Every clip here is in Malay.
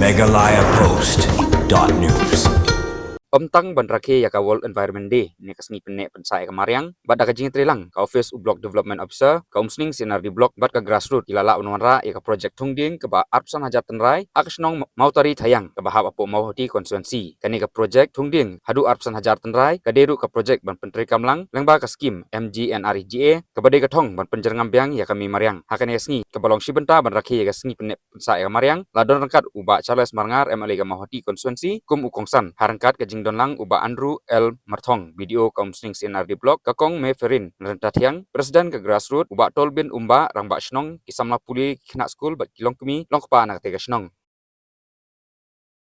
megalayapost.news. Omtang banrake yaka World Environment Day ni kasni penne pensai ka Mariang bat ka jing trilang ka Office of Block Development Officer ka umsning sinar di block bat ka grassroots ilala unwanra yaka project tungding ka ba arpsan hajat tenrai akasnong mautari thayang ka bahap apo mauhati konstituensi kani ka project tungding hadu arpsan hajar tenrai ka deru ka project ban pentri kamlang lengba ka skim MGNREGA ka bade ka thong ban penjerngam biang yaka mi Mariang hakani kasni ka balong sibenta banrake yaka sni penne pensai ka Mariang ladon rangkat uba Charles Marngar MLA ka mauhati konstituensi kum ukongsan harangkat ka Donlang uba Andrew L. Marthong video kaumsning sinar di blog kakong me ferin rentatiang presiden ke grassroots uba tolbin umba rangba snong kisamla puli kina school bat kilong kumi longpa anak tega snong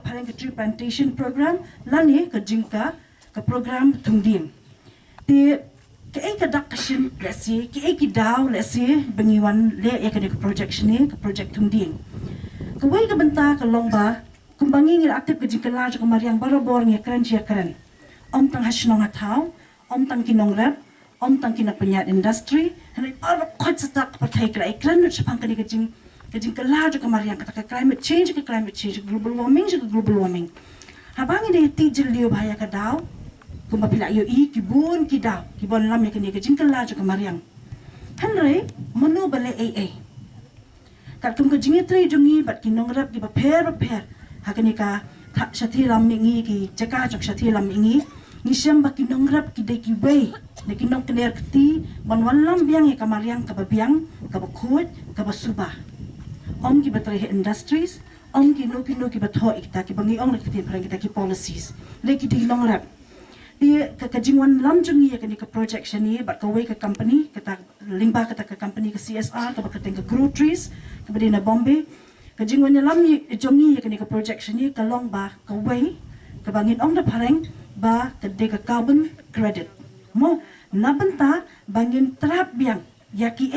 Parang tree plantation program lani ke jingka ke program tungding di ke dak kashin lesi ke daw lesi bengiwan le ya ke project ni ke project tungding ke wai ke benta ke longba kumbangi ngil aktif ke jingka large ke mariang barobor ngi keren cia keren om tang hasnong atau om tang kinong rep om tang kina penyat industri hani ar khot setak pakai kala iklan nu sepang ke jingka large ke mariang kata climate change global warming habangi de tijil liu bahaya ke daw kumba pila yo kibun lam ya ke jingka large ke mariang hanre menu bale aa kat kum ke jingitri jungi bat kinong rep ki ba per hakani ka shathi lam mingi ki jaka jok shathi lam mingi ni syam baki nongrap ki de ki wei ne ki nong kner kti ban lam biang e kamariang ka biang ka khut ka suba om ki batri industries om ki no ki batho ikta ki bangi ong ki parang kita ki policies le ki de nongrap di ka jingwan lam jungi ya ka project shani bat ka wei ka company kata limba kata ka company ka CSR ka ka grow trees ka na Bombay kajingwan lam ni jongi ya ka project ni kalong ba ka way ka bangin ong da pareng ba ka de ka carbon credit mo nabenta bangin trap biang ya ki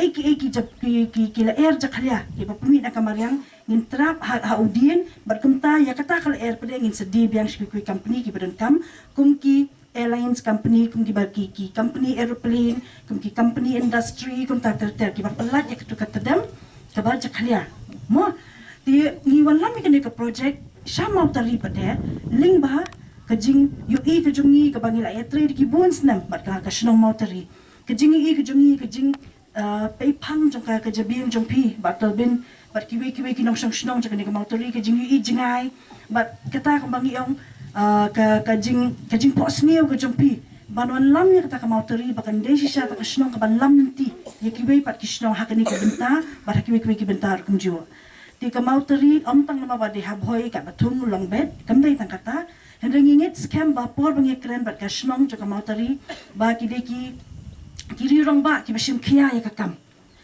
jab ki la air jakhalya ki ba pumi na kamariang ngin trap ha udien berkumta ya kata kala air pede ngin sedi biang shi ki company ki badan kam kum ki airlines company kum ki barki ki company airplane kum ki company industry kum ta ter ki ba pelat ya ka tadam ka ba jakhalya mo di ngiwan lam ikani ka project syamau tari pada lingba kajing UI kajungi ka bangila ya trade ki buns nam bat ka snong mau tari kajing kajing pay pang jong ka jabing jong pi batal bin bat kiwi ki nong snong jang ka mau tari kajing UI jingai bat kata ka bangi ong kajing posniu ka jong pi banwan lam ni kata ka mau tari bakan desi sya ka snong ka ban lam nanti ya kiwi pat ki snong hakani ka benta bat kiwi ki bentar kumjiwa di kamauteri om tang nama badi habhoi ka batung long bed kamdai tang kata hendengingit scam ba por bangi kren bat ka snong jo kamauteri ba ki kiri rong ba ki basim khia ya ka kam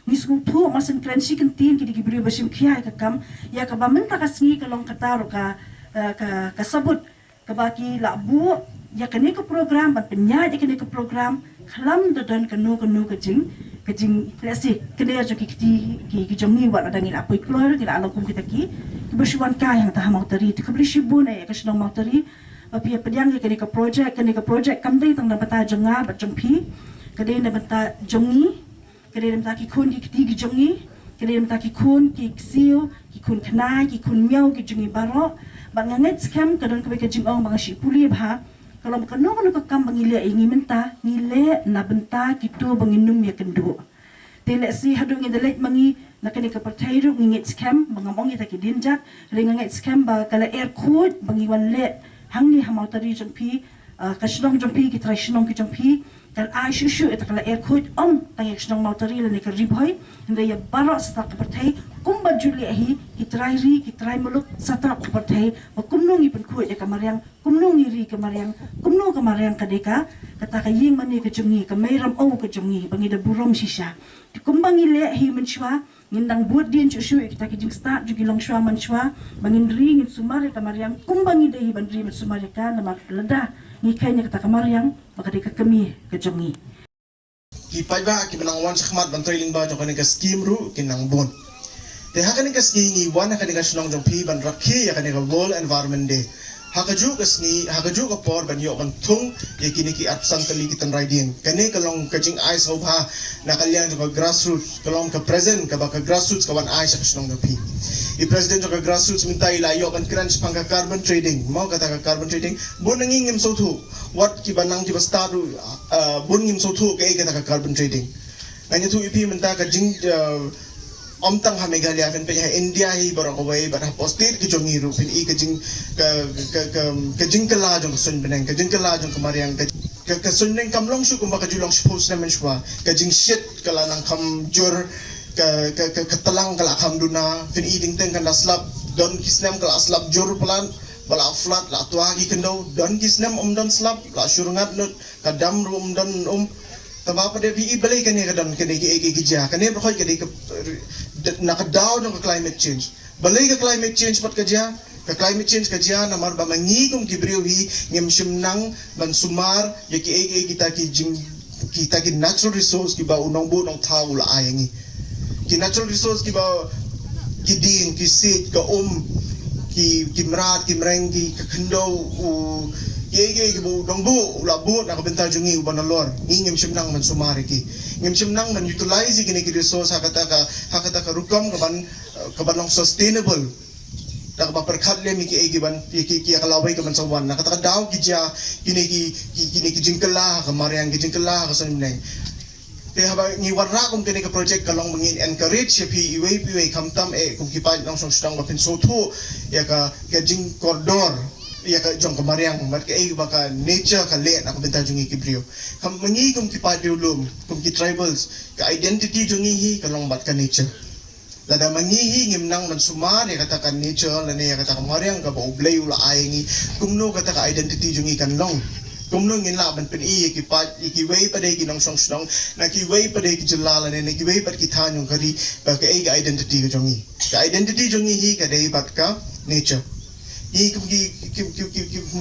ni sku thu masen kren si kan tin ki bri basim khia ya ka kam ya ka ba menta ka sngi ka long kata ro ka sabut ka ba ki la bu ya kani ka program bat penya ya kani ka program khalam don ka no ka kajing lesi kena jo ki jongi wa adangin apoi klor ki ala kum kita ki bersuan ka yang tah mau tari tu kabli shibun ya ka snong mau tari api pediang ki ka project kamdai tang bata jonga bat jongpi kadai na bata jongi kadai na ki kun ki jongi kadai na ki kun ki xiu ki kun khnai ki kun miau ki jongi baro banganget scam kadon ka jing ong bang shi puli bha kalau bukan nong ka kam bangile ingi menta ngile na benta kitu banginum ya kendu tele si hadu ngi delet mangi nakani ka partairu ngi scam bangamong ita ki dinjak ringa ngi scam ba kala air code bangi wan le hangni hamau tari jongpi kashnong jongpi ki trai shnong ki jongpi kal ai shushu ita kala air code om tangi shnong mau tari le ka ribhoi hinde ya baro sa ka partai kumba juli ahi ki trai muluk satra ka partai kumnong ipun ku ya kamariang kumnong iri kamariang kumno kamariang kadeka kata ka ying mani ka jungi ka mayram o ka jungi bangi da burom shisha kumbangi le hi menchwa ngindang buat din chu kita ki jing start jugi long shwa manchwa bangin ring in sumare kamariang kumbangi de hi bandri men sumare ka na maklada ni kanya kata kamariang bakadeka kami ka jungi ki paiba ki benangwan sakmat bantoiling ba jo kanika scheme ru kinang bon te hakanika skingi wan hakanika snong jong pi ban rakhi hakanika World Environment Day hakaju ka por ban yo kan thung ye kini ki apsang kali kitan riding kani kalong kajing ice ho na kalyan ka grassroots kalong ka present ka ba ka grassroots ka wan ice ka snong pi I President ka grassroots minta ilayo kan crunch pangka carbon trading. Mau kata ka carbon trading, bun nangingim so tu. What ki banang ki bastaru bun ngim so tu ke kata ka carbon trading. Nanya tu ipi minta ka jing om tang ha Meghalaya fen pe India hi barang away bar ha posted ki jongi ru fin I ka jing kala jong sun beneng ka jing kala jong kamariang ka sun neng kam long shu kum ba ka julong suppose na men shwa ka jing shit kala nang kam jur ka talang kala kam duna fin eating teng kan slap don kisnem kala slap jur plan bala flat la tua ki kendo don kisnem don slap la shurungat nut ka dam ru don Tama pa de bi ibalik kani kadon kani ki gija kani ba khoy kani nakadaw ng climate change. Balay ka climate change pat kadya ka climate change kadya na mar ba mangi kum gibriw hi ngem simnang mansumar yaki kita ki natural resource ki ba unong bu nong tao la ayangi. Ki natural resource ki ba ki din ki sit ka ki mrat ki mreng ki kendo ki bu dong bu labu na kabenta jungi uban lor ngim simnang man sumari ki ngim simnang man utilize kini ki resource hakata ka rukam kaban long sustainable da ka perkhat le mi ki ban ki kalaway ka man sawan na kata daw ki ja kini ki jingkala ka mariang ki jingkala ka saneng te haba ni warra kum kini ka project kalong mangin encourage pi iway kamtam kum kipan lang song stang ba so tu ya ka jing corridor ya ka jong kamariang mat ka baka nature ka le na kabenta jungi kibrio kam mangi kum kipadulum kum ki tribals ka identity jungi hi kalong mat ka nature lada mangi hi ngimnang man sumar ya kata ka nature la ne ya kata kamariang ka ba ublay ula ayengi kum no kata ka identity jungi kan long kum no ngin laban pen ikiway pa de kinong song song na kiway pa de ki jalala ne kiway pa ki tanyong kari ba ka identity ka identity jungi hi ka de bat ka nature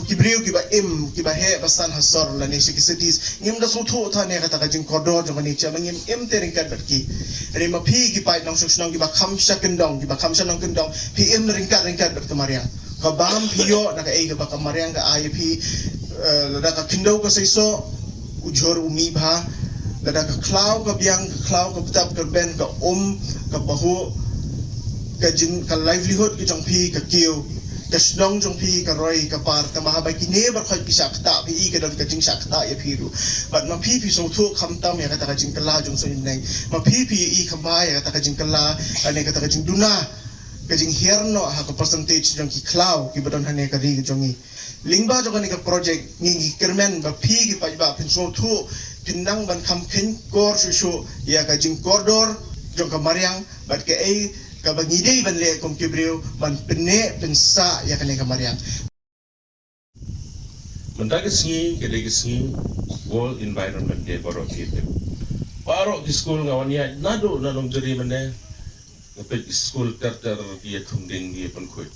kibriu kiba kiba he basan hasor la ne cities ngim da sutu tha ne kata ka jing kodor jong ni cha ngim tering kat berki re ma phi ki pai nong susnong kiba khamsha kendong kendong phi ring kat ber kamariang ka bam phio na ka ba kamariang ka ai phi la ka kindo ka saiso ujor umi bha la ka klau ka biang klau ka tap ka ben ka ka bahu ka jing ka livelihood ki jong phi ka kiu kasnong jong pi ka roy ka par ta mahabay ki never khoy ki sakta pi ka don ka jing sakta ya piru but ma pi so thu khamtam ya ka jing kala jong so neng ma pi khambay ya ka jing kala ane ka jing duna ka jing herno ha ka percentage jong ki cloud ki badon hane ka ri jong ni lingba jong ka project ngi kermen ba pi ki pa ba pin so thu pinang ban kham khen kor su ya ka jing kordor jong ka mariang but ka kabang idey ban le kum kibriu ban pene pensa ya kane kamariang mendagasngi kedegasngi World Environment Day baro kita baro di school ngawanya nado nanong jeri mene ngapit school ter dia thunding dia penkui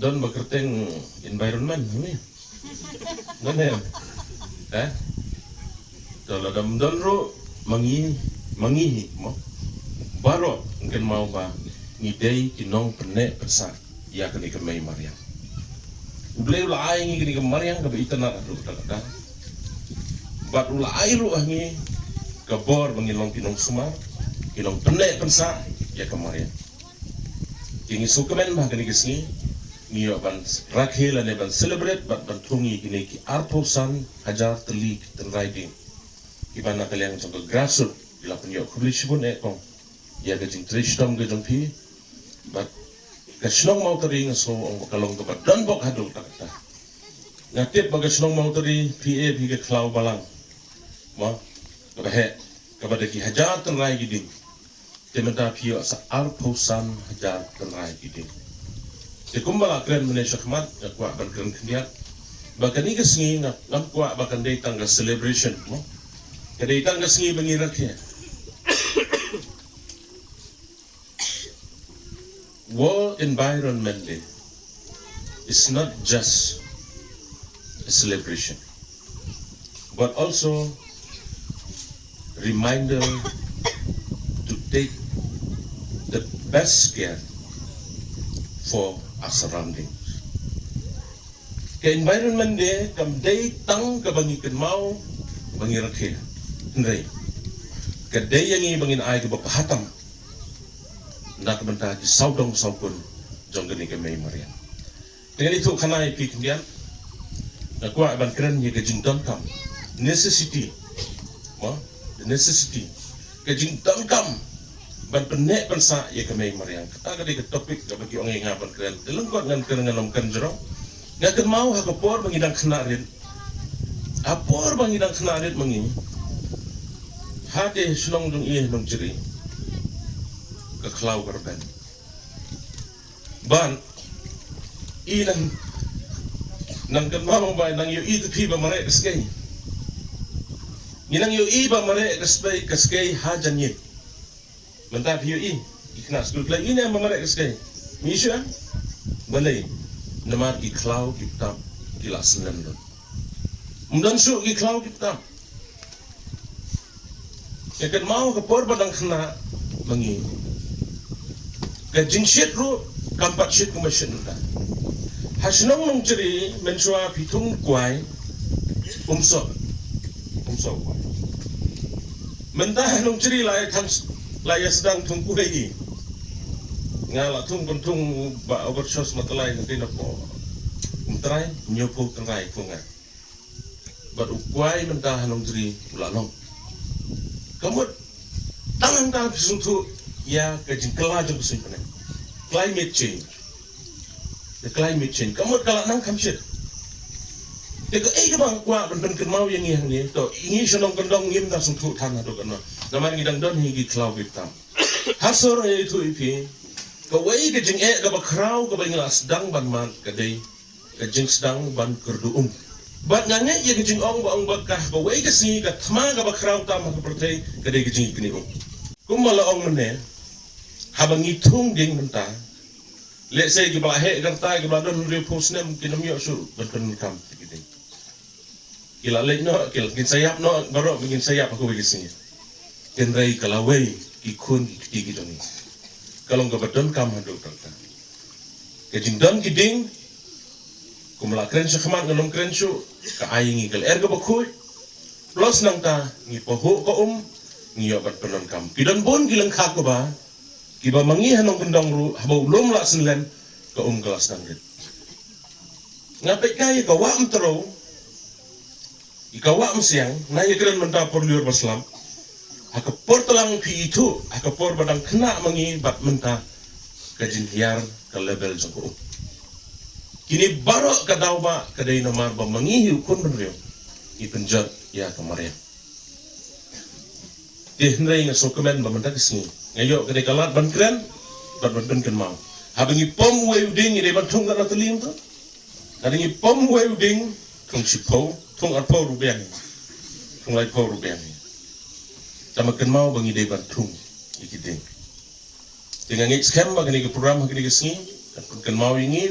don bakerteng environment ni ngane dala dam don ro mangi mo baro ngken mau ba ngidei kinong pene persa ya kani ke mai mariang ublei ula ai ngi kani ke mariang ka itana ru da bat ula ai ru ngi ka bor mangilong kinong sumar kinong pene persa ya ke mariang kingi sukemen ba kani kesngi ngi ban rakhela ne ban celebrate ban tungi kini ki arposan hajar telik ten riding ibana kaliang contoh grassroots ila punyo publish pun kong ya gajing trishtom gajong pi but kasnong mau tari ngaso ang bakalong to ba don bok hadong takta ngatip bagasnong mau tari pa pi ke klau balang ma kabahe kabade ki hajar tenrai giding tementa pi sa arposan hajar tenrai giding te kumbala kren manesha khmat kwa ban kren khniat bakani gasngi ngam kwa bakan dei tangga celebration mo kadai tangga sngi bangirak ya World Environment Day is not just a celebration, but also reminder to take the best care for our surroundings. Ke Environment Day kam day tang kabangikan mau bangirakhe ndai. Ke day yang bangin ay ke bapahatam nak benda di saudong saupun jong gani ke mai Mariam dengan itu kanai pi kemudian nak kuat ban keren ye ke jing don kam necessity the necessity ke jing don kam ban penek pensa ye ke mai Mariam kata ke topik ke bagi orang yang ban keren delengkot ngan keren ngan kan jero ngaken mau ha kapor mangidang khanarin apor mangidang khanarin mangi hade sunong dung ie nong ceri ke klau korban ban ilang nang kan mau bai nang yo itu pi ba mare skei nang yo i ba mare skei ha janyi mentap yo i ikna skul play ini ba mare skei misha balai namar ki klau kitab kilasan don mundan su ki klau kitab yakan mau ke por badang khna mangi ke jingshit ru kampat shit kumashin da hasnong nong ceri mensua pitung kwai umso kwai mentah nong ceri lai kan lai sedang tung kuai ngala tung bentung ba overshot matalai nanti napo umtrai nyopo tengai kunga bat ukwai mentah nong ceri ulalong kamu tangan suntu ya kajing kelajeng kesimpulan climate change the climate change kamu kalau nang kamshit de ke bang kwa ben mau yang ni to ingi senong kendong ngim da suntu tanah do kana naman ngidang don higi cloud hitam hasor itu ipi ka wei ke jing ka ba krau ka ba ngelas dang ban man ka dei ka jing sedang ban kerduum bat ngange ye ke jing ong ba kah ka wei ke si ka thma ka ba krau tam ka pertai ka dei ke jing kini kumala ong mene habang itung ding mentah let's say ki ba he garta ki ba don re posnem kinam yo su ban kam gitu kila lek no kil kin sayap no baro bikin sayap aku begitu ken rai kalawai ikun ikti gitu ni kalau nggak berdon kam handuk dokter kejindon giding kumla keren sekhamat ngalom keren su ka ayingi kal erga bakui plus nang ta ngi poho ko ngiyo bat berdon kam kidon bon gilang khak ko ba kiba mangi hanong kendong ru habau lom la senlen ka kelas nangit ngapek kaya ka wa mtro ikawa siang na ye keren menta por liur baslam haka por telang pi itu haka por badang kena mangi bat menta kajin hiar ka level jongko kini baro ka daw ba kadai namar ba mangi ukun benrio ipenjat ya kemarin dihnai nga sokemen ba menta kesini ngayo kadai kalat ban keren bat ban ken mau habangi pom weuding ide ban tung na telim to habangi pom weuding kung sipo tung arpo rubiang tung lai po rubiang sama ken mau bangi ide ban tung ikiding dengan scam ba kini ke program kini ke sini ken mau ingin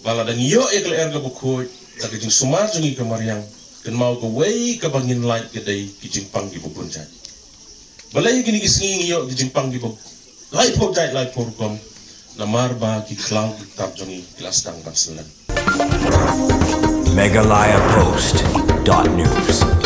bala dan yo ekle erga bukoi tak jing sumar jungi kemariang ken mau ke wei ke bangin light ke dai ki jing pang di bubun jai balai kini ke sini yo ki jing pang di bub lai po jai lai po kom namar ba ki cloud tap jungi kelas dang ban selan Megalayapost.news